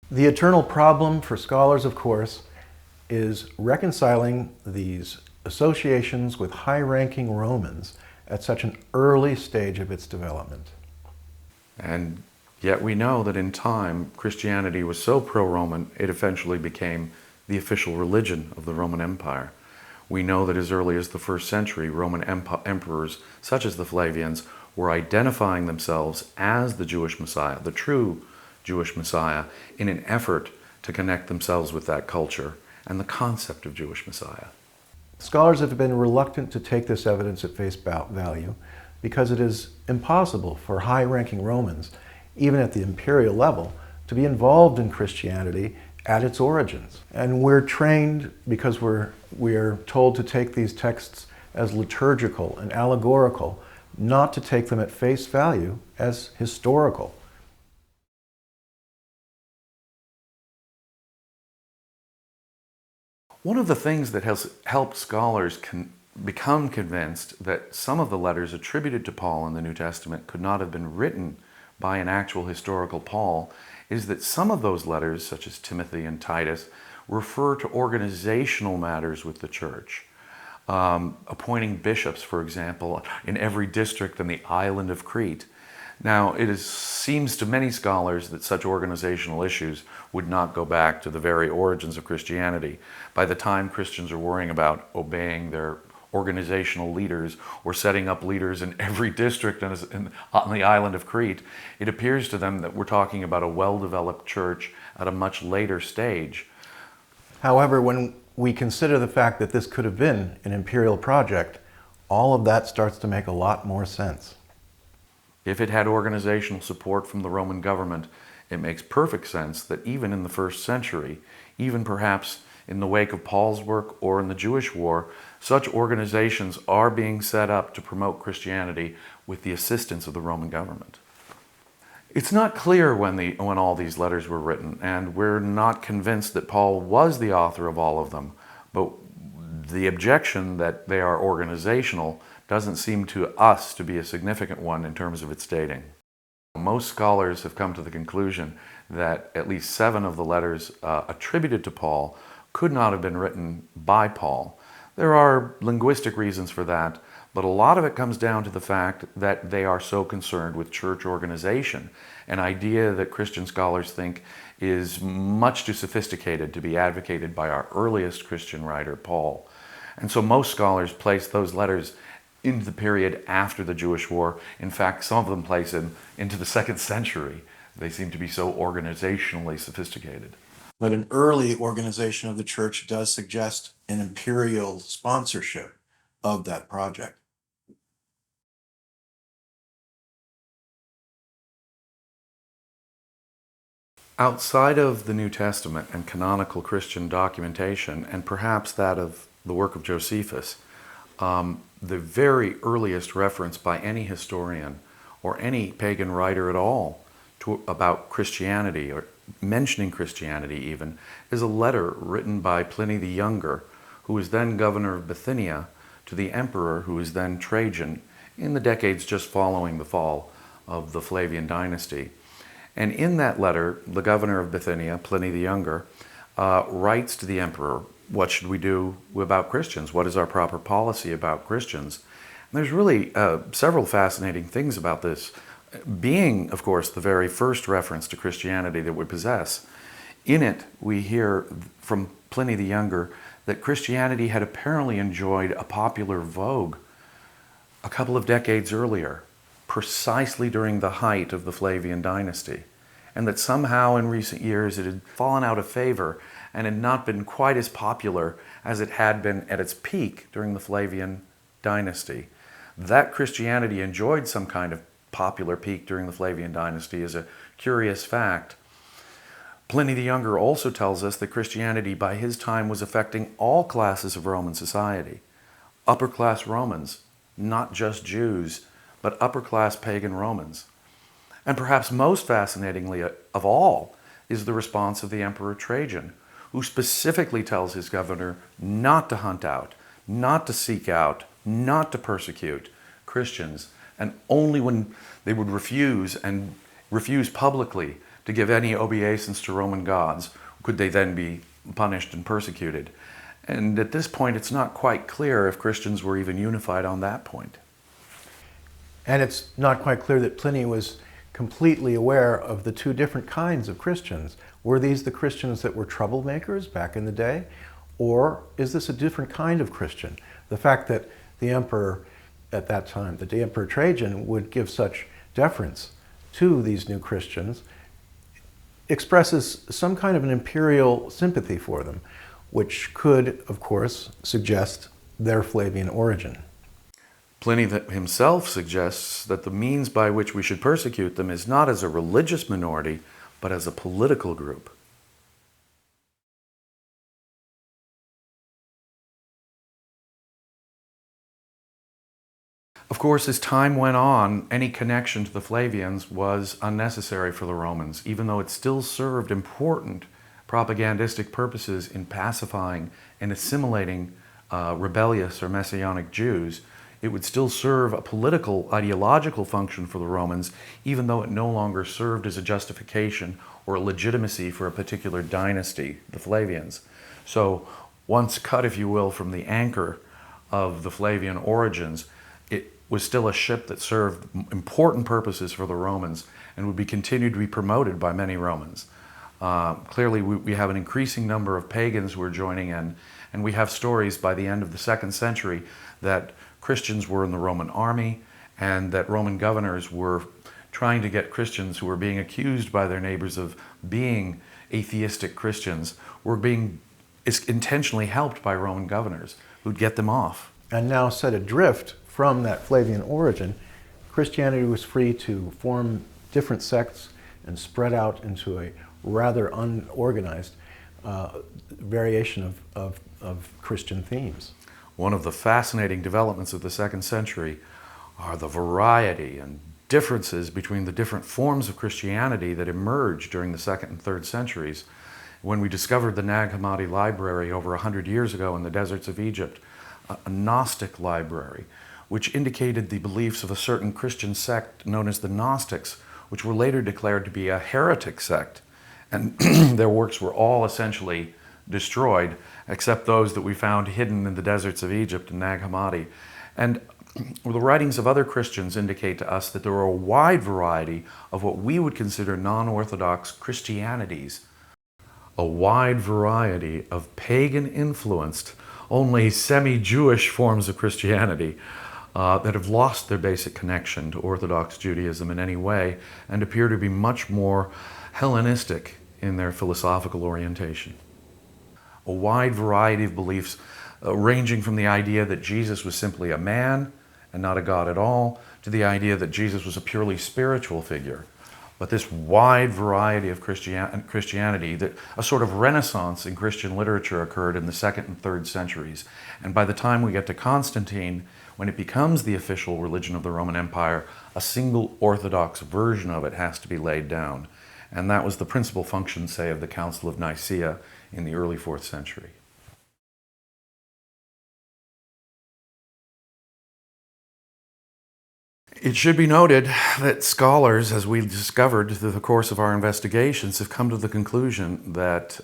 The eternal problem for scholars, of course, is reconciling these associations with high-ranking Romans at such an early stage of its development. And yet we know that in time, Christianity was so pro-Roman, it eventually became the official religion of the Roman Empire. We know that as early as the 1st century, Roman emperors, such as the Flavians, were identifying themselves as the Jewish Messiah, the true Jewish Messiah, in an effort to connect themselves with that culture and the concept of Jewish Messiah. Scholars have been reluctant to take this evidence at face value because it is impossible for high-ranking Romans, even at the imperial level, to be involved in Christianity at its origins. And we're trained, because we are told to take these texts as liturgical and allegorical, not to take them at face value as historical. One of the things that has helped scholars become convinced that some of the letters attributed to Paul in the New Testament could not have been written by an actual historical Paul is that some of those letters, such as Timothy and Titus, refer to organizational matters with the church. Appointing bishops, for example, in every district on the island of Crete. Now, seems to many scholars that such organizational issues would not go back to the very origins of Christianity. By the time Christians are worrying about obeying their organizational leaders or setting up leaders in every district on the island of Crete, it appears to them that we're talking about a well-developed church at a much later stage. However, when we consider the fact that this could have been an imperial project, all of that starts to make a lot more sense. If it had organizational support from the Roman government, it makes perfect sense that even in the 1st century, even perhaps in the wake of Paul's work or in the Jewish War, such organizations are being set up to promote Christianity with the assistance of the Roman government. It's not clear when all these letters were written, and we're not convinced that Paul was the author of all of them, but the objection that they are organizational doesn't seem to us to be a significant one in terms of its dating. Most scholars have come to the conclusion that at least 7 of the letters attributed to Paul could not have been written by Paul. There are linguistic reasons for that, but a lot of it comes down to the fact that they are so concerned with church organization, an idea that Christian scholars think is much too sophisticated to be advocated by our earliest Christian writer, Paul. And so most scholars place those letters into the period after the Jewish War. In fact, some of them place them into the 2nd century. They seem to be so organizationally sophisticated. But an early organization of the church does suggest an imperial sponsorship of that project. Outside of the New Testament and canonical Christian documentation, and perhaps that of the work of Josephus, the very earliest reference by any historian or any pagan writer at all about Christianity, or mentioning Christianity even, is a letter written by Pliny the Younger, who was then governor of Bithynia, to the emperor who was then Trajan, in the decades just following the fall of the Flavian dynasty. And in that letter, the governor of Bithynia, Pliny the Younger, writes to the emperor, what should we do about Christians? What is our proper policy about Christians? And there's really several fascinating things about this, being, of course, the very first reference to Christianity that we possess. In it, we hear from Pliny the Younger that Christianity had apparently enjoyed a popular vogue a couple of decades earlier, precisely during the height of the Flavian dynasty, and that somehow in recent years it had fallen out of favor and had not been quite as popular as it had been at its peak during the Flavian dynasty. That Christianity enjoyed some kind of popular peak during the Flavian dynasty is a curious fact. Pliny the Younger also tells us that Christianity by his time was affecting all classes of Roman society. Upper-class Romans, not just Jews, but upper-class pagan Romans. And perhaps most fascinatingly of all is the response of the Emperor Trajan, who specifically tells his governor not to hunt out, not to seek out, not to persecute Christians, and only when they would refuse, and refuse publicly, to give any obeisance to Roman gods, could they then be punished and persecuted? And at this point, it's not quite clear if Christians were even unified on that point. And it's not quite clear that Pliny was completely aware of the two different kinds of Christians. Were these the Christians that were troublemakers back in the day? Or is this a different kind of Christian? The fact that the emperor at that time, the Emperor Trajan, would give such deference to these new Christians expresses some kind of an imperial sympathy for them, which could, of course, suggest their Flavian origin. Pliny himself suggests that the means by which we should persecute them is not as a religious minority, but as a political group. Of course, as time went on, any connection to the Flavians was unnecessary for the Romans, even though it still served important propagandistic purposes in pacifying and assimilating rebellious or Messianic Jews. It would still serve a political, ideological function for the Romans, even though it no longer served as a justification or a legitimacy for a particular dynasty, the Flavians. So once cut, if you will, from the anchor of the Flavian origins, it was still a ship that served important purposes for the Romans and would be continued to be promoted by many Romans. Clearly, we have an increasing number of pagans who are joining in, and we have stories by the end of the 2nd century that Christians were in the Roman army and that Roman governors were trying to get Christians who were being accused by their neighbors of being atheistic Christians were being intentionally helped by Roman governors who'd get them off. And now set adrift from that Flavian origin, Christianity was free to form different sects and spread out into a rather unorganized variation of Christian themes. One of the fascinating developments of the 2nd century are the variety and differences between the different forms of Christianity that emerged during the 2nd and 3rd centuries. When we discovered the Nag Hammadi library over 100 years ago in the deserts of Egypt, a Gnostic library, which indicated the beliefs of a certain Christian sect known as the Gnostics, which were later declared to be a heretic sect. And their works were all essentially destroyed, except those that we found hidden in the deserts of Egypt and Nag Hammadi. And the writings of other Christians indicate to us that there are a wide variety of what we would consider non-Orthodox Christianities, a wide variety of pagan-influenced, only semi-Jewish forms of Christianity that have lost their basic connection to Orthodox Judaism in any way and appear to be much more Hellenistic in their philosophical orientation. A wide variety of beliefs ranging from the idea that Jesus was simply a man and not a god at all, to the idea that Jesus was a purely spiritual figure. But this wide variety of Christianity, that a sort of renaissance in Christian literature occurred in the 2nd and 3rd centuries. And by the time we get to Constantine, when it becomes the official religion of the Roman Empire, a single Orthodox version of it has to be laid down. And that was the principal function, say, of the Council of Nicaea in the early 4th century. It should be noted that scholars, as we discovered through the course of our investigations, have come to the conclusion that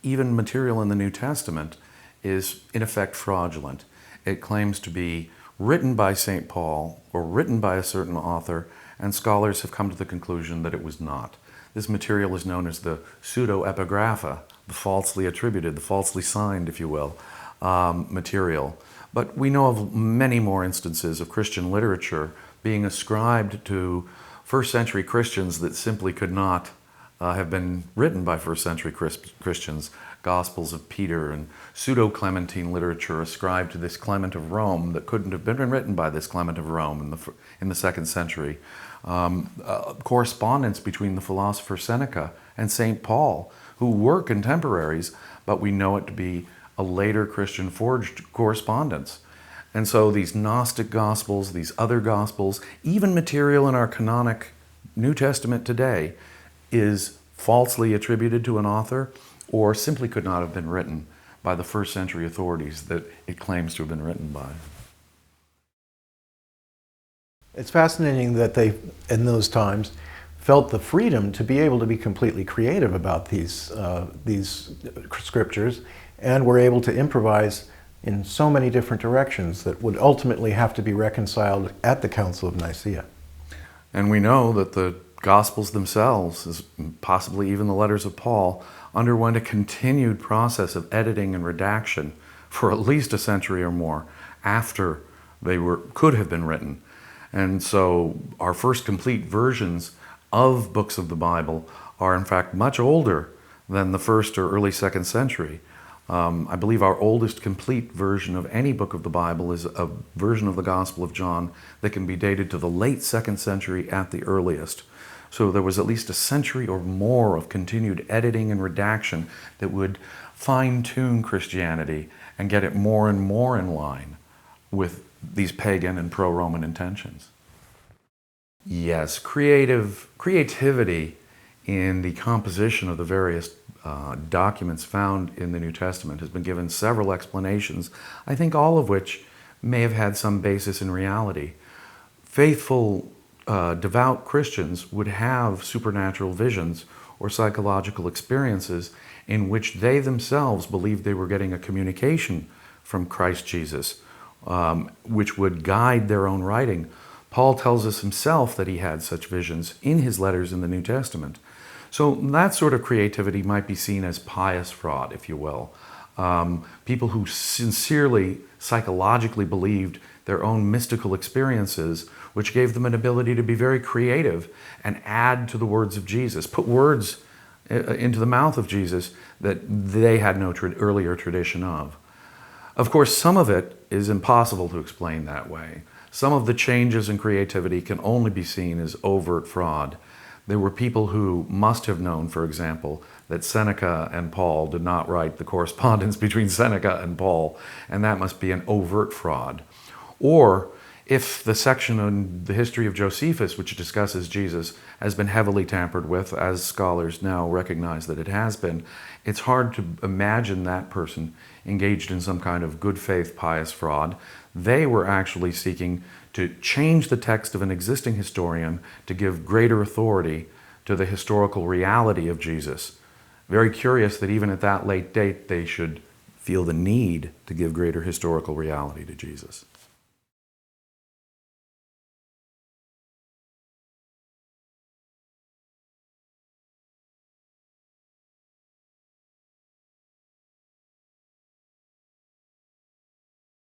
even material in the New Testament is in effect fraudulent. It claims to be written by St. Paul or written by a certain author, and scholars have come to the conclusion that it was not. This material is known as the pseudo-epigrapha, the falsely attributed, the falsely signed, if you will, material. But we know of many more instances of Christian literature being ascribed to first century Christians that simply could not have been written by first century Christians. Gospels of Peter and pseudo-Clementine literature ascribed to this Clement of Rome that couldn't have been written by this Clement of Rome in the 2nd century. Correspondence between the philosopher Seneca and St. Paul, who were contemporaries, but we know it to be a later Christian forged correspondence. And so these Gnostic Gospels, these other Gospels, even material in our canonic New Testament today is falsely attributed to an author or simply could not have been written by the first century authorities that it claims to have been written by. It's fascinating that they, in those times, felt the freedom to be able to be completely creative about these scriptures, and were able to improvise in so many different directions that would ultimately have to be reconciled at the Council of Nicaea. And we know that the Gospels themselves, possibly even the letters of Paul, underwent a continued process of editing and redaction for at least a century or more after they could have been written. And so our first complete versions of books of the Bible are in fact much older than the first or early second century. I believe our oldest complete version of any book of the Bible is a version of the Gospel of John that can be dated to the late second century at the earliest. So there was at least a century or more of continued editing and redaction that would fine-tune Christianity and get it more and more in line with these pagan and pro-Roman intentions. Yes, creativity in the composition of the various documents found in the New Testament has been given several explanations, I think all of which may have had some basis in reality. Faithful, devout Christians would have supernatural visions or psychological experiences in which they themselves believed they were getting a communication from Christ Jesus, which would guide their own writing. Paul tells us himself that he had such visions in his letters in the New Testament. So that sort of creativity might be seen as pious fraud, if you will. People who sincerely, psychologically believed their own mystical experiences, which gave them an ability to be very creative and add to the words of Jesus, put words into the mouth of Jesus that they had no earlier tradition of. Of course, some of it is impossible to explain that way. Some of the changes in creativity can only be seen as overt fraud. There were people who must have known, for example, that Seneca and Paul did not write the correspondence between Seneca and Paul, and that must be an overt fraud. Or if the section on the history of Josephus, which discusses Jesus, has been heavily tampered with, as scholars now recognize that it has been, it's hard to imagine that person engaged in some kind of good faith pious fraud. They were actually seeking to change the text of an existing historian to give greater authority to the historical reality of Jesus. Very curious that even at that late date they should feel the need to give greater historical reality to Jesus.